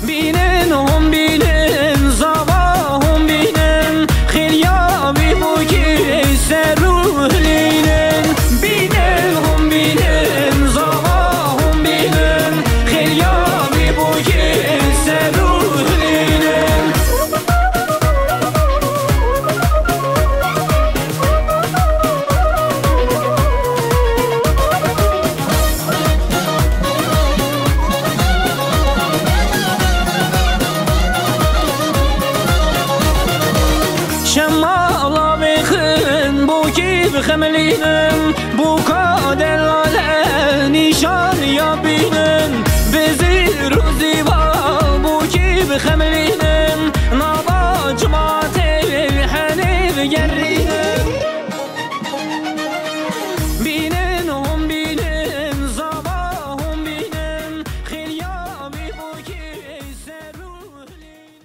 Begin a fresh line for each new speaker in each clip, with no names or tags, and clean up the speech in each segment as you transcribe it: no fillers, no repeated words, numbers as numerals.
بینن هم بینن زبا هم بینن خیلیابی بو که سروهلینن بینن هم بینن زبا هم بینن خیلیابی بو که سروهلینن شمالا بخن بو کی بخملینم بو کادلاله نشان یا بینن بزیر و زیبا بو کی بخملینم نابا جماعته حنی بگرینم بینن هم بینن زبا هم بینن خیلیابی بو کی سروهلینم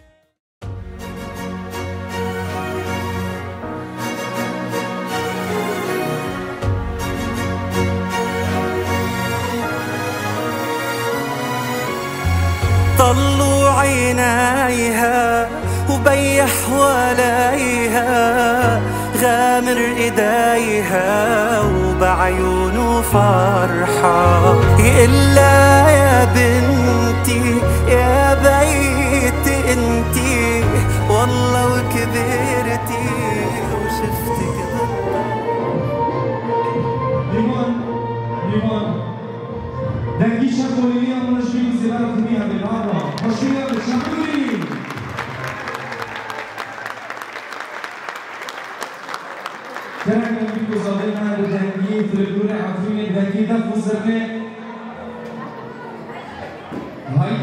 طلوا عينيها وبيح حواليها غامر ايديها وبعيونه فرحة يقلا يا بنتي يا بيتي انتي والله وكبرتي وشفتي كده.
Limon. Dengi Şakolini anlaşmayı ziyaretini yapıyorlar. Hoş geldin Şakolini. كان بيكو صديقنا الجنگي تريدون عارفين الدنگي ده فوزرني هاي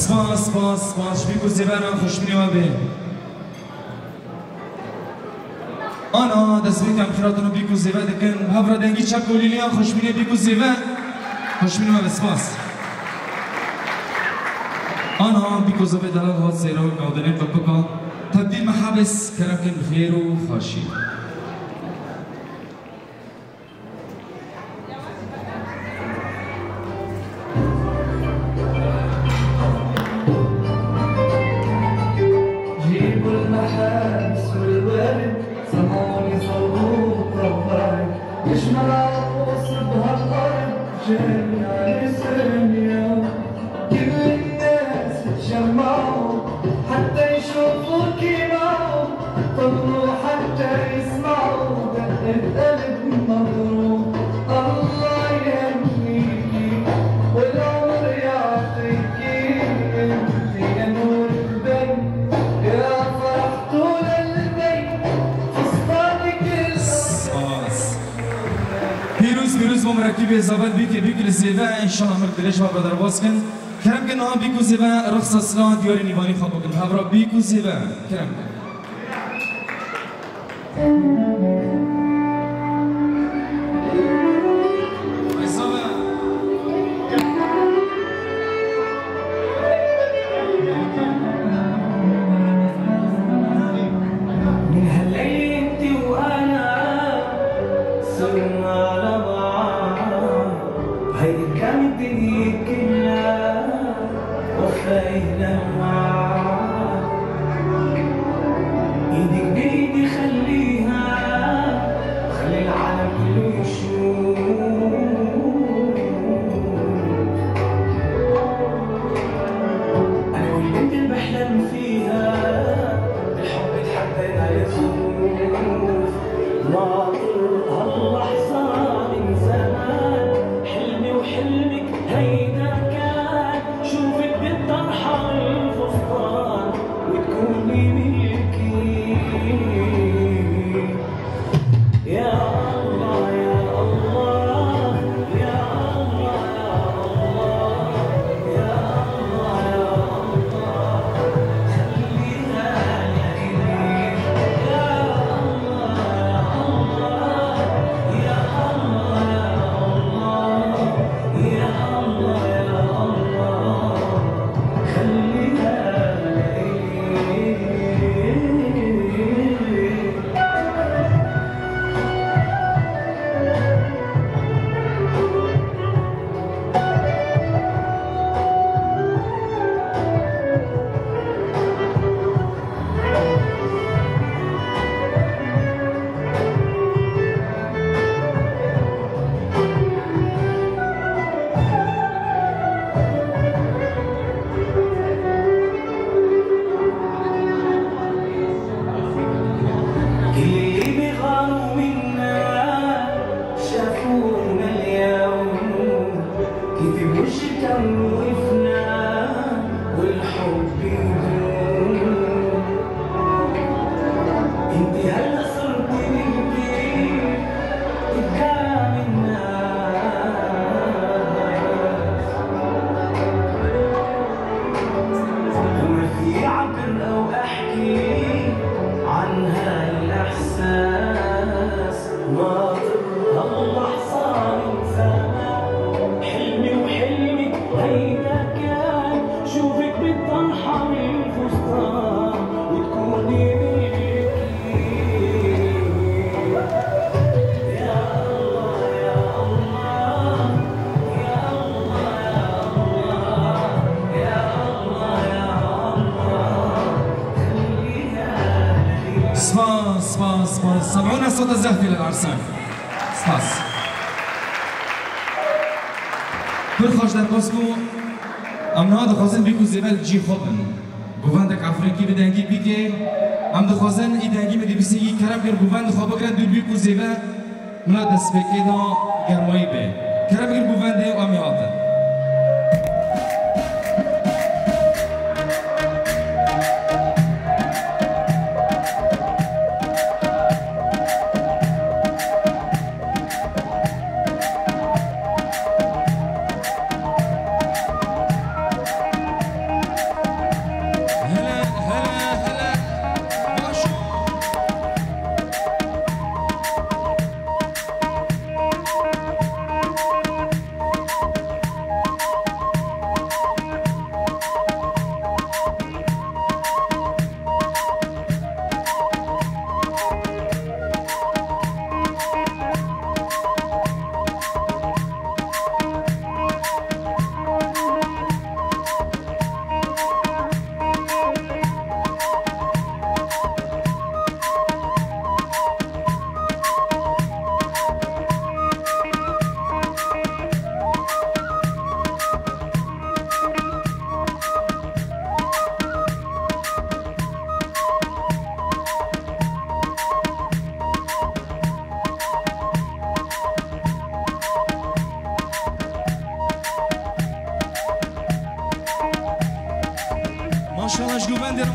سپاس بیکو زیبران خوشبینی و به آنا دست بیکم خیراتونو بیکو زیبر دکن هفرا دنگی چک و لیلیان خوشبینی بیکو زیبر خوشبینی و به سپاس آنا بیکو زیبر دلال هات سیرا و گودنی بکا تبدیل محابس کرم کن بخیر و خاشی مرکب زبان بیک زیبا انشالله مقدرش و بدر باز کن کرم کن آن بیکو زیبا رقص اصلا دیاری نیوانی خواب کن هبرا بیکو زیبا کرم کن سمعونا صوت الزهف للعرسان سپاس پر خوش در باسکو امنا دخوازن بیکو زیبل جی خوبن گووندک افریقی بدنگی بیگه ام دخوازن ای دنگی مدی بسیگی کرم گر گووند خواب کرد دور بیکو زیبل منا دست بکی دا گرمایی به کرم گر گوونده امی آتن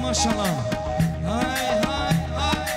ماشاءالله هاي هاي هاي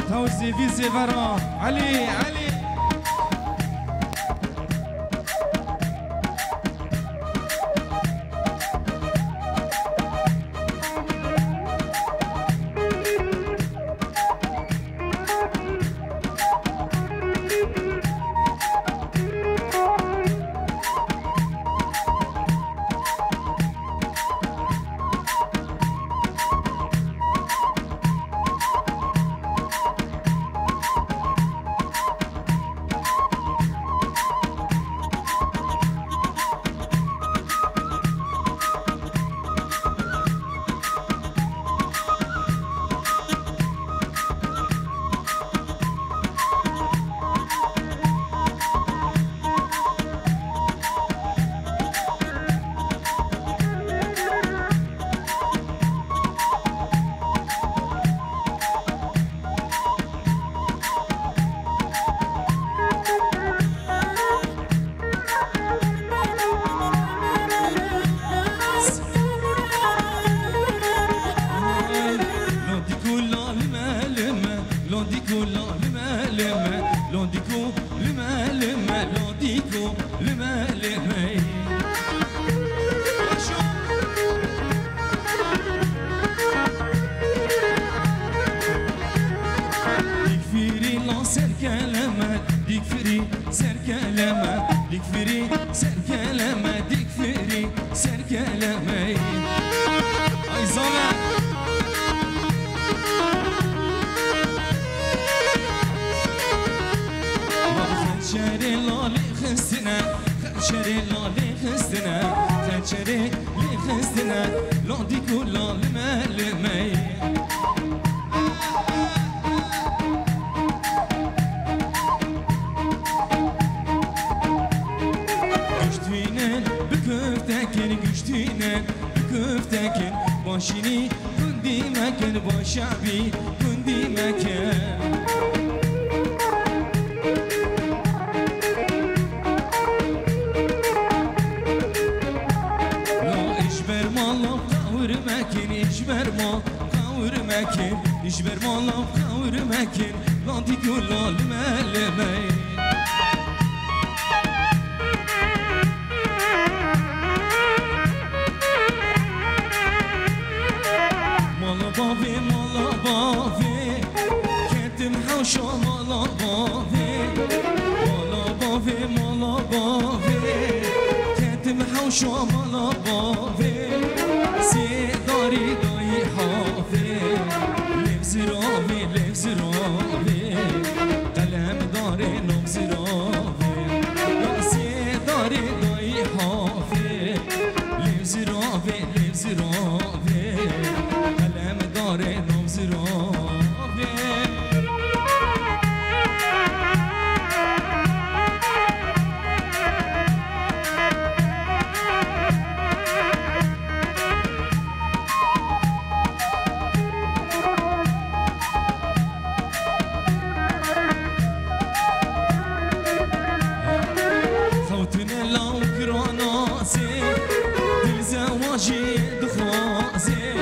توزي فيزي فران علي علي باشینی کندی مکن با شعبی کندی مکن لا اجبر مالا قور مکن اجبر ما قور مکن اجبر مالا قور مکن لا دیگو لال ملمه مالا بافي كتم حوشو مالا بافي مالا بافي كتم حوشو مالا بافي سيداري داي حافي لبس رافي قلم داري نبز رافي سيداري داي حافي لبس رافي داره نبز رافه خوتنا لو كراناسي دل زواجي دخواسي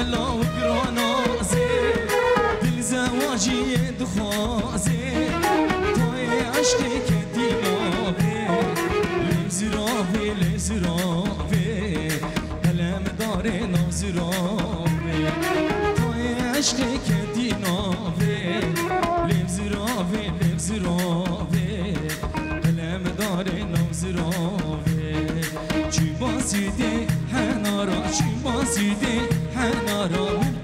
لو كراناسي دل زواجي دخواسي توي عشقي كدينابي لبز رافي قلم داري نبز رافي توي عشقي كدينابي لبز رافي قلم داري نبز رافي چی باسیده هنارا چی باسیده هنارا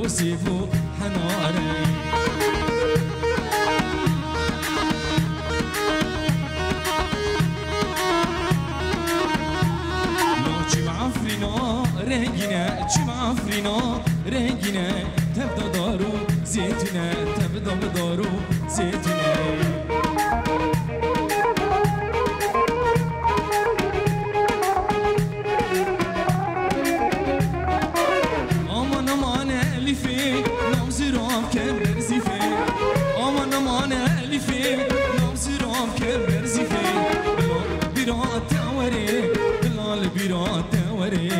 بو سيفو حناري رنگینه چی عفرینا رنگینه تبدا دارو زیتونه تبدا بدارو زیتونه آمان آمان الیفی نام زیرام که برزیفه آمان آمان الیفی نام زیرام که برزیفه بلال بیرات تاوری بلال بیرات تاوری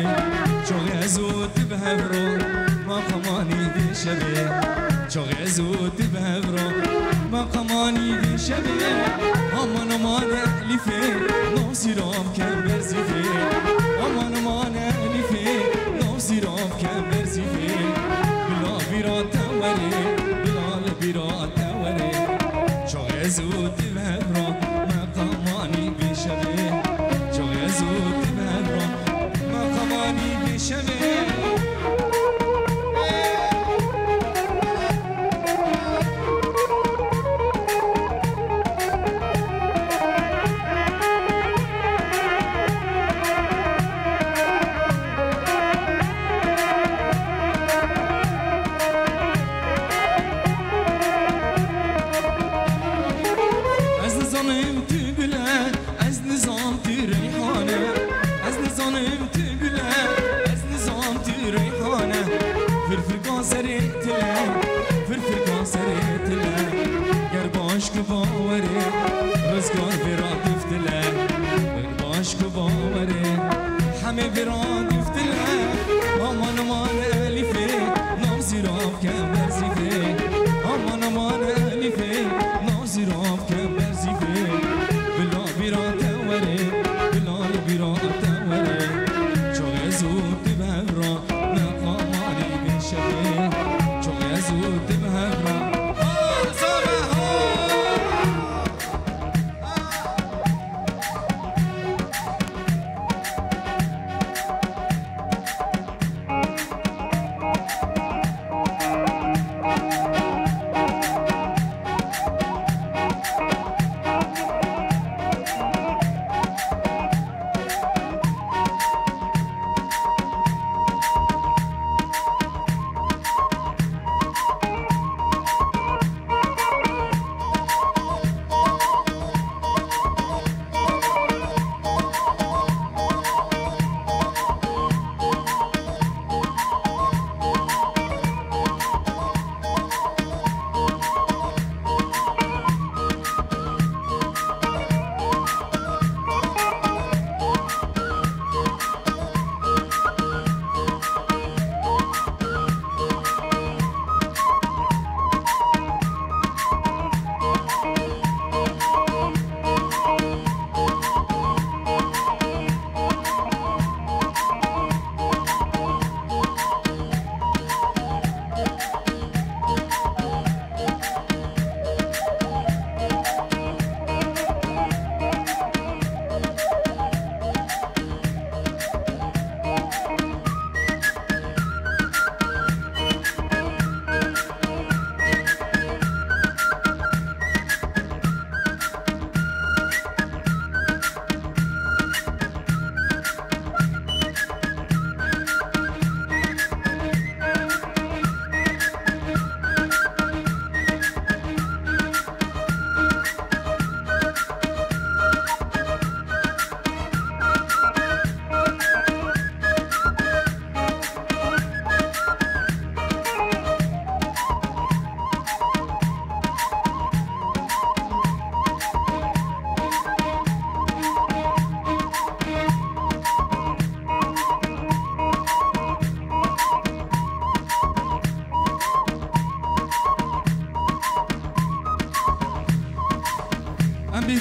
شغزوت بهبرو ما قماني دي شبيه شغزوت بهبرو ما قماني دي شبيه امان امان اهلي فين نوصي رام كان برزي فين امان امان اهلي فين نوصي رام كان برزي فين بلا بيرا توري بلا بيرا توري شغزوت بهبرو ما قماني دي شبيه شغزوت بهبرو ما قماني دي شبيه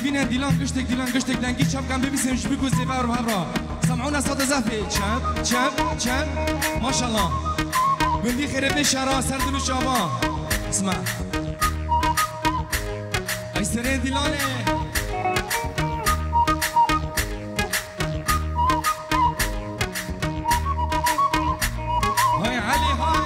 ببینن دیلان گشتک دنگی چپ کن ببیسیم شبی کو زیبا رو هبرا سمعونا صوت زفی چپ ماشاءالله بندی خیره به شرا سردلو شابا اسمع ای سره دیلانه های علی های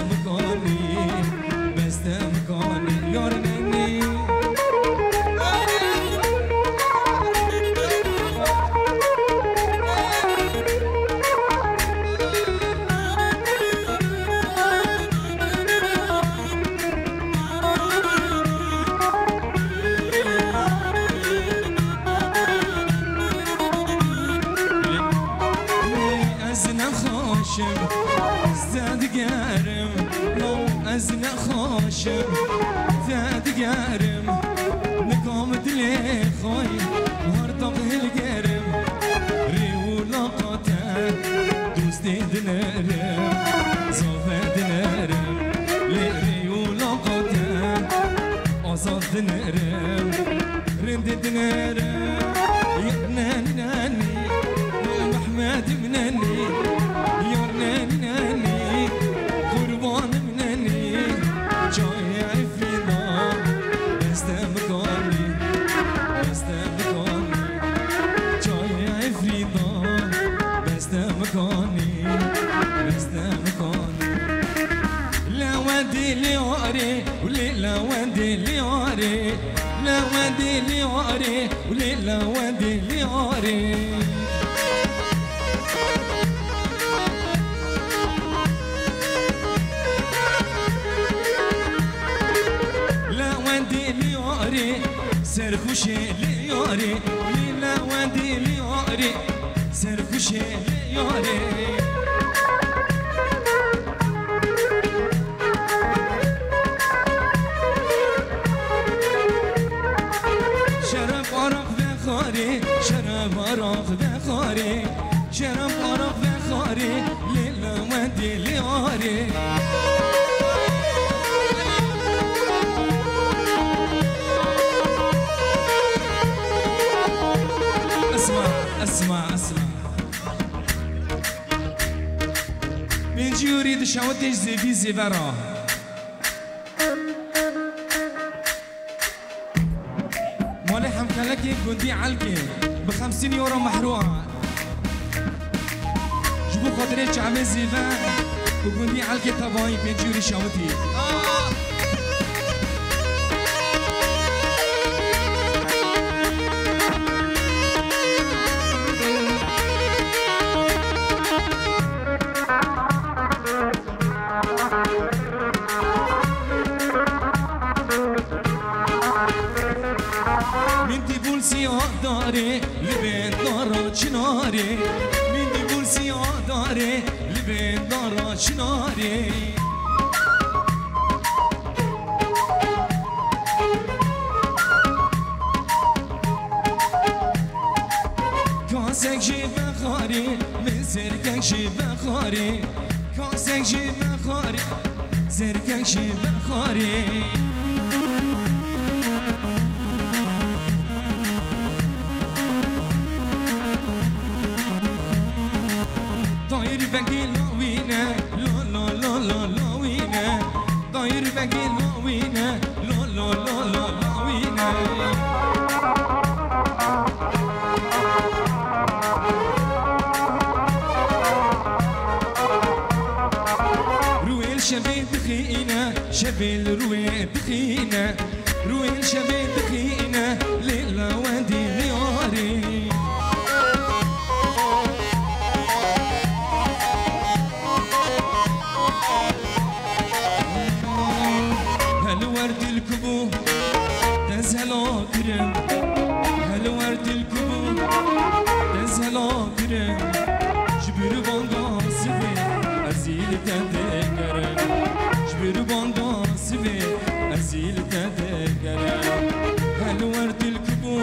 مكاني بست مكاني يورنني زاد قارم لو أزنى خاشم زاد قارم نقامت لي خوي هرطق القارم ريو لقطان دوستي دنارم صوفا دنارم ريو لقطان أصاد دنارم رند دنارم يبناني ناني محمد مناني يرناني ناني قربان مناني جاي عفرينا بست مكاني بست مكاني جاي عفرينا بست مكاني بست مكاني لا ودي لي عاري ولي لا ودي لي عاري لا ودي لي عاري ولي لا ودي لي عاري سرخوشي ليوري وليلا ودي ليوري سرخوشي ليوري شرب عرق بخاري شرب عرق بخاري شرب عرق بخاري ليلا ودي ليوري اسمع من جيوري دشاوتش زيفي زيفرا مالي حمكلكي قندي علكي ب50 يورو محروقة جبو خاطري شعبي زيفا وقندي علكي طباي من جيوري شاوتي داري لبين دارا شناري من دي بولسي داري لبين دارا شناري كاسك جي بخاري من سركك جي بخاري كاسك جي بخاري سركك جي بخاري بقي لوينا لا لا لا لا لوينا طاير بقي لوينا لا لا لا لا لوينا رويل شبيل تخينا شبيل رويل تخينا رويل شبيل تخينا ليلا ودي لياري تزهلا كرم هل ورد الكبو تزهلا كرم جبر باندا سبي أزيل تدقرم جبر باندا سبي أزيل تدقرم هل ورد الكبو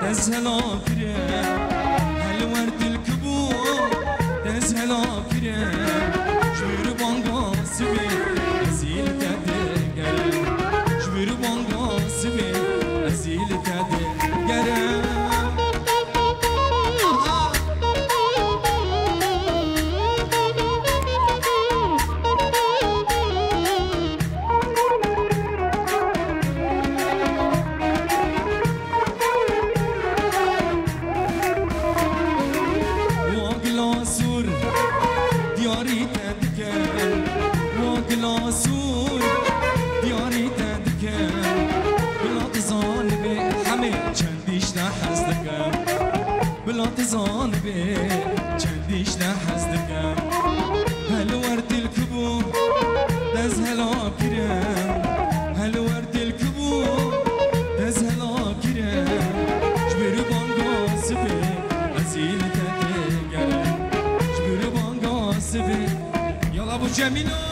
تزهلا كرم هل ورد الكبو تزهلا كرم جبر باندا سبي أزيل تدقرم جبر باندا سبي أزيل تدقرم امینو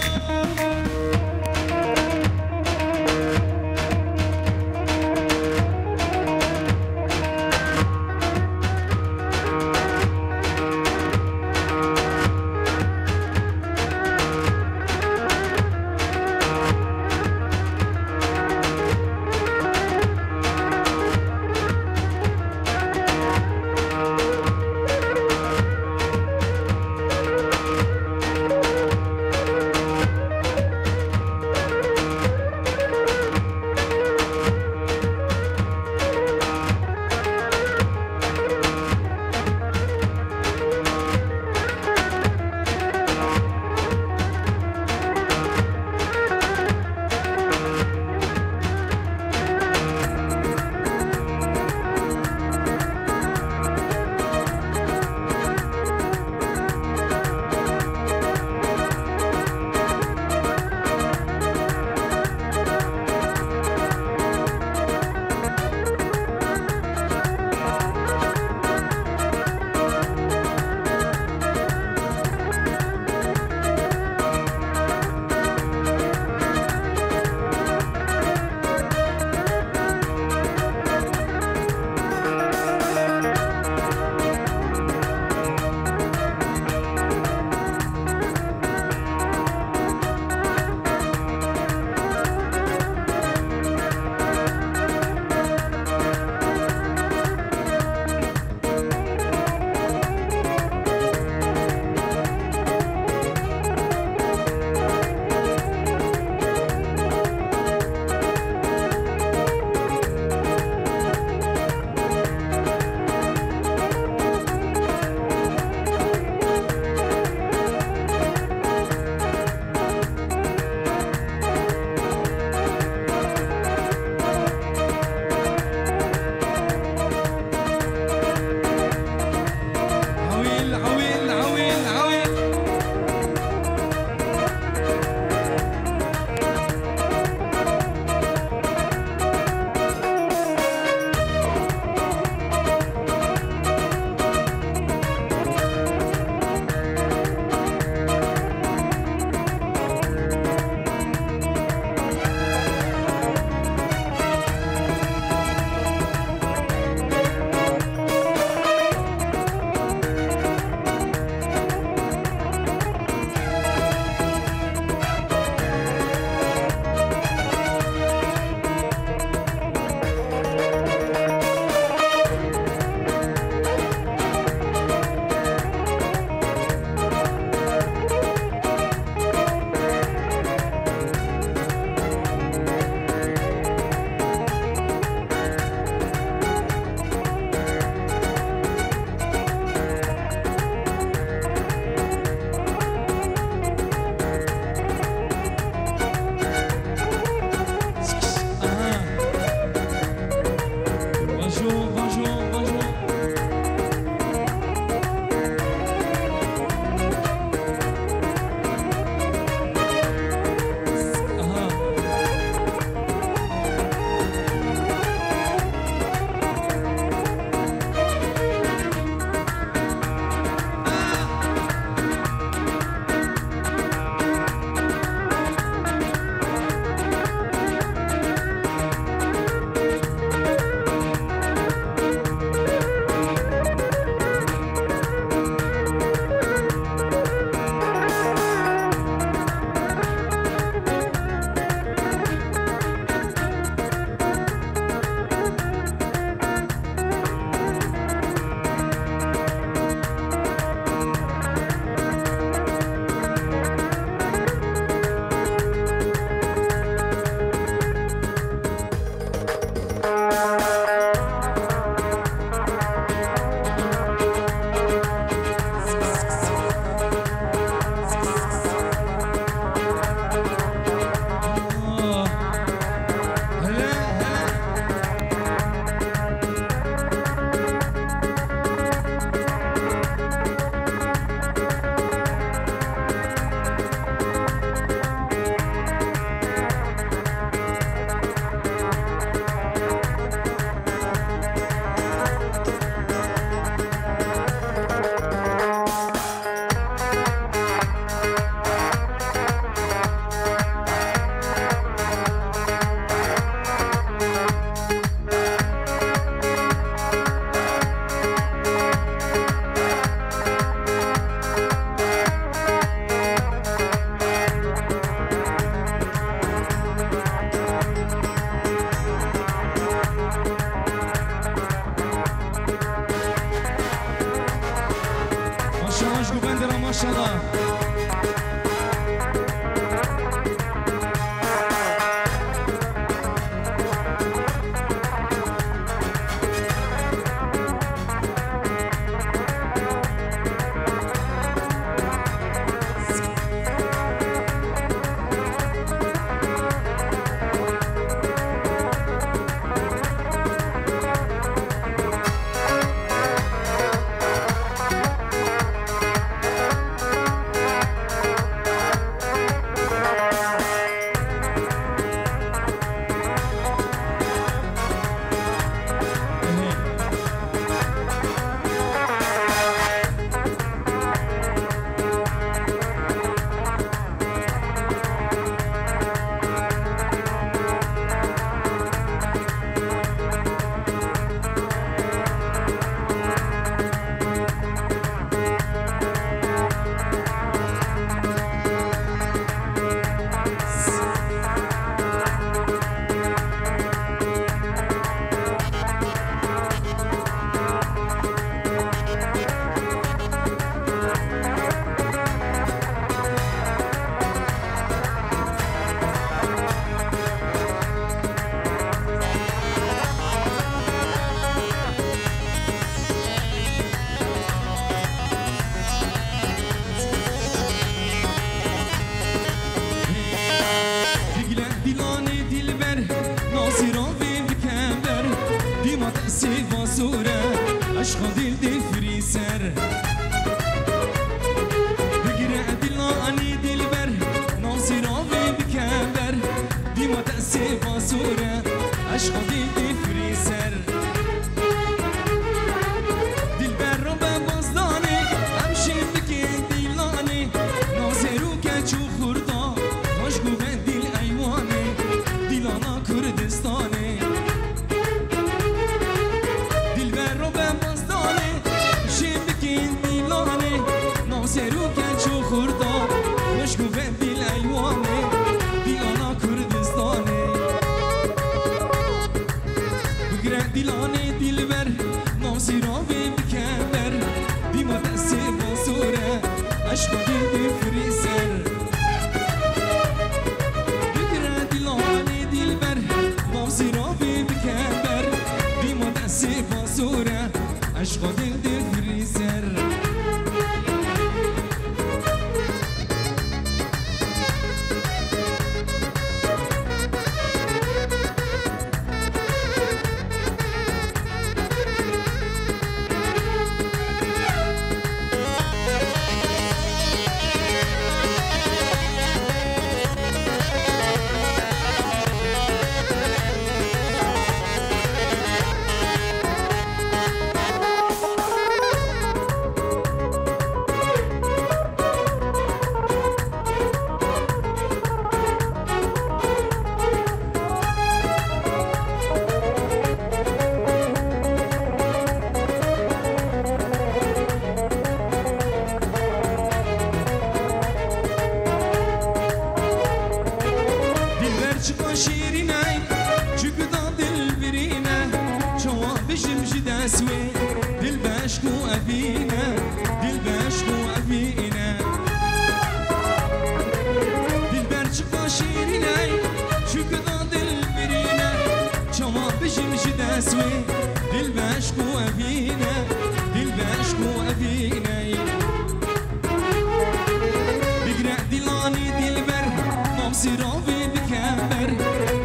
سراوي بكمر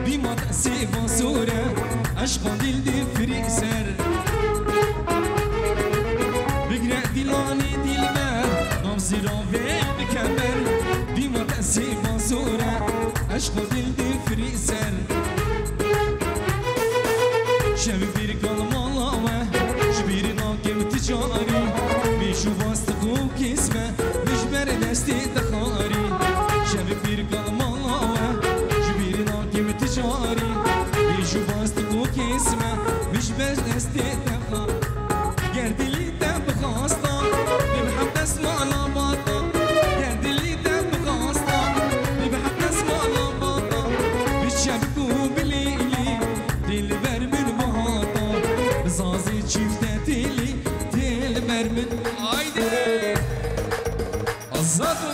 بما تأسي بصورة عشق دل دي فريسر بقرأ دلاني دلبر نام سراوي بكمر بما تأسي بصورة عشق دل دي فريسر شبي بير قلم الله شبير ناكم تجاري بيشو باستقو كسمة مش بردستي تخاري شبي بير قلم الله شبير ناكم تجاري بيشو باستقو كسمة مش بردستي تخاري قرد اللي تب خاصة بمحب اسمع لباطة قرد اللي تب خاصة بمحب اسمع لباطة بتشبكو بليلي دلبر من بهاطة بزازي شفتاتي لي دلبر من عايدة الزطو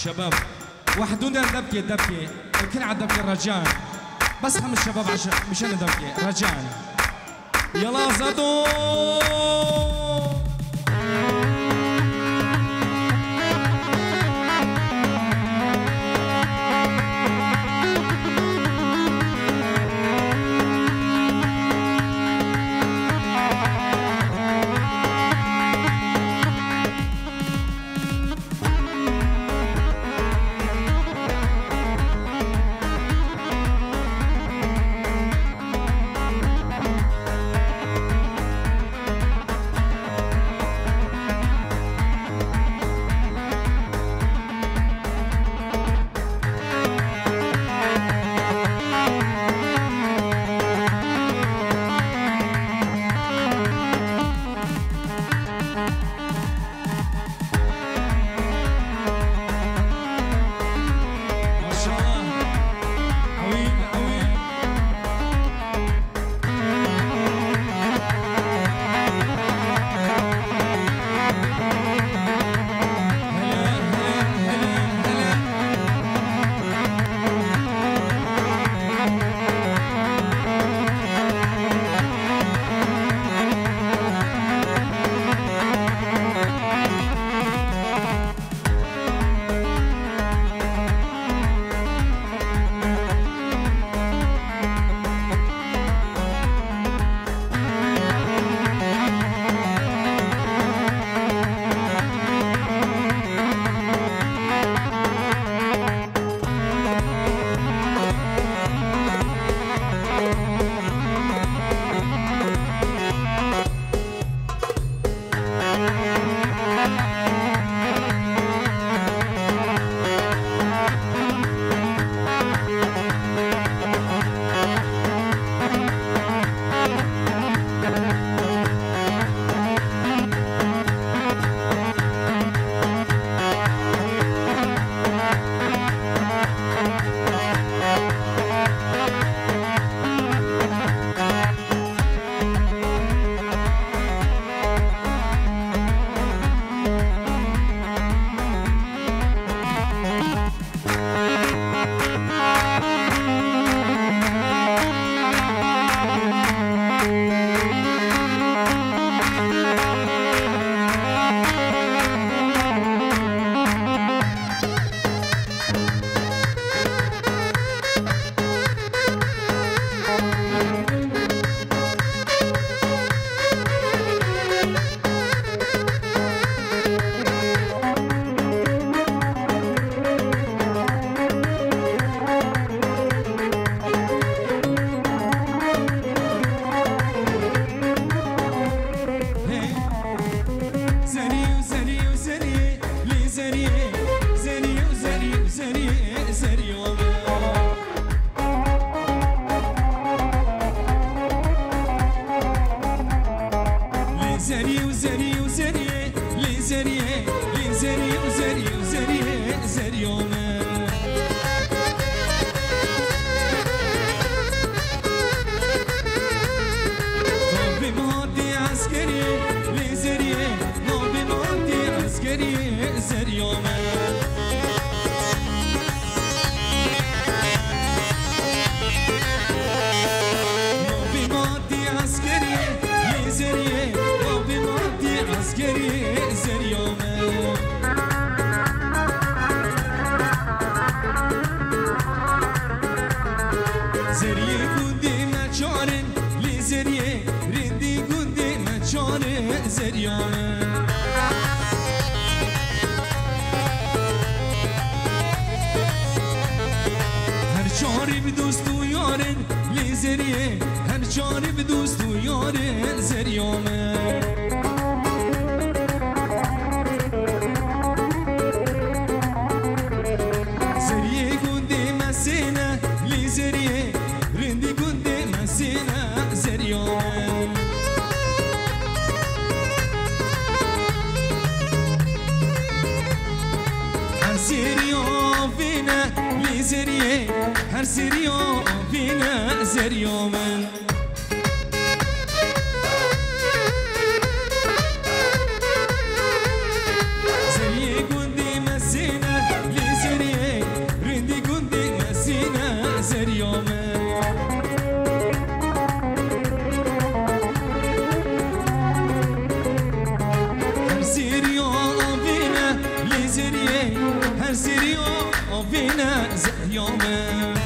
شباب وحدونا دبكة دبكة الكل على دبكة رجاء بس 5 شباب عشان مشان دبكة رجاء يلا زادو زري وزري وزري لي زري لي زري وزري وزري زري يومن نوبي مهدي عسكري لي زري نوبي مهدي عسكري زري يومن عسكري زريومه زريه گوندی مچارن لی زریه رندی گوندی مچارن زریومه هر چاری به دوست و یارن لی زریه هر چاری به دوست و یارن زریومه هر سریو بینه زریو من زریه گوندی مسینه لی زریه رندی گوندی مسینه زریو من هر سریو بینه لی زریه هر سریو بینه زریو من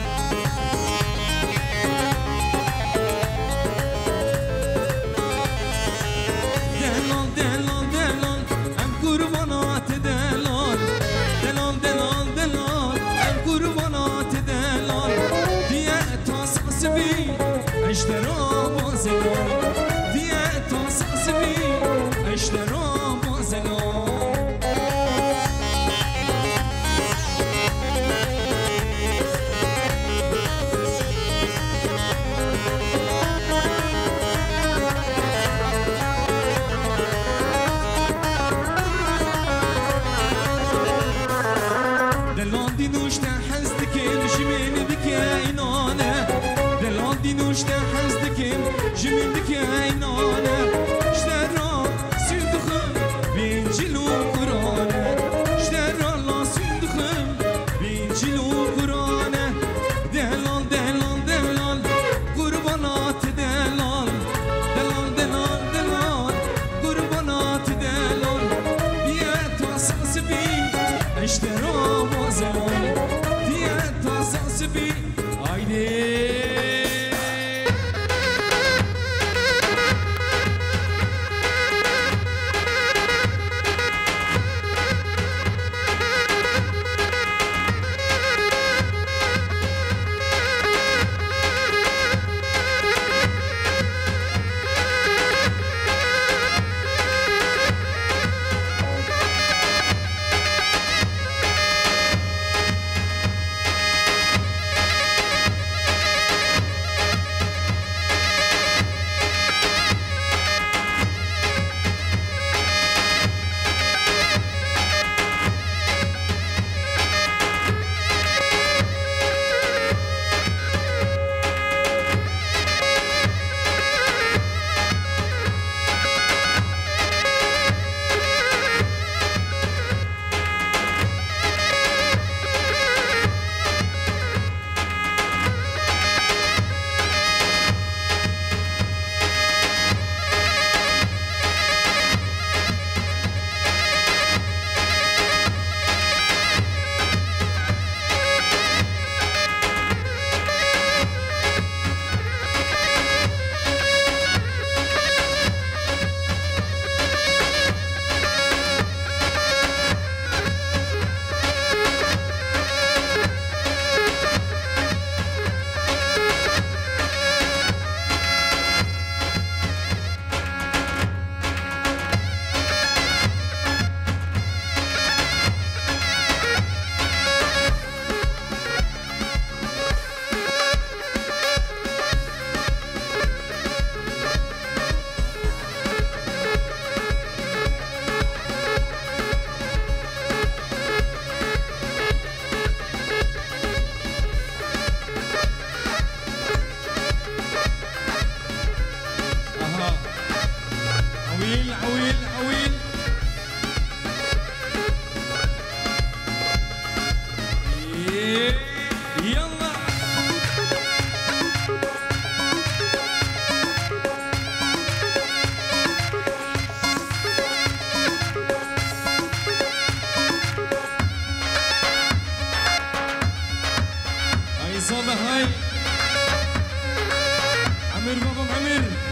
عويل عويل عويل يلا هاي صباح هاي عمير بابا عمير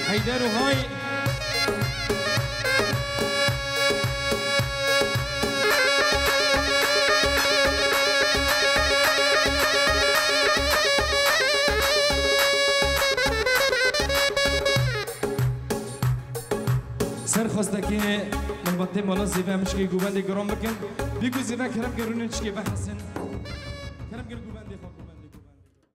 حيدر وهاي سر خواستکی من بطه مالا زیبه همشکی گوبنده گرام بکن بیگو زیبه کرم گرونه چکی بحسن کرم گر گوبنده خواب گوبنده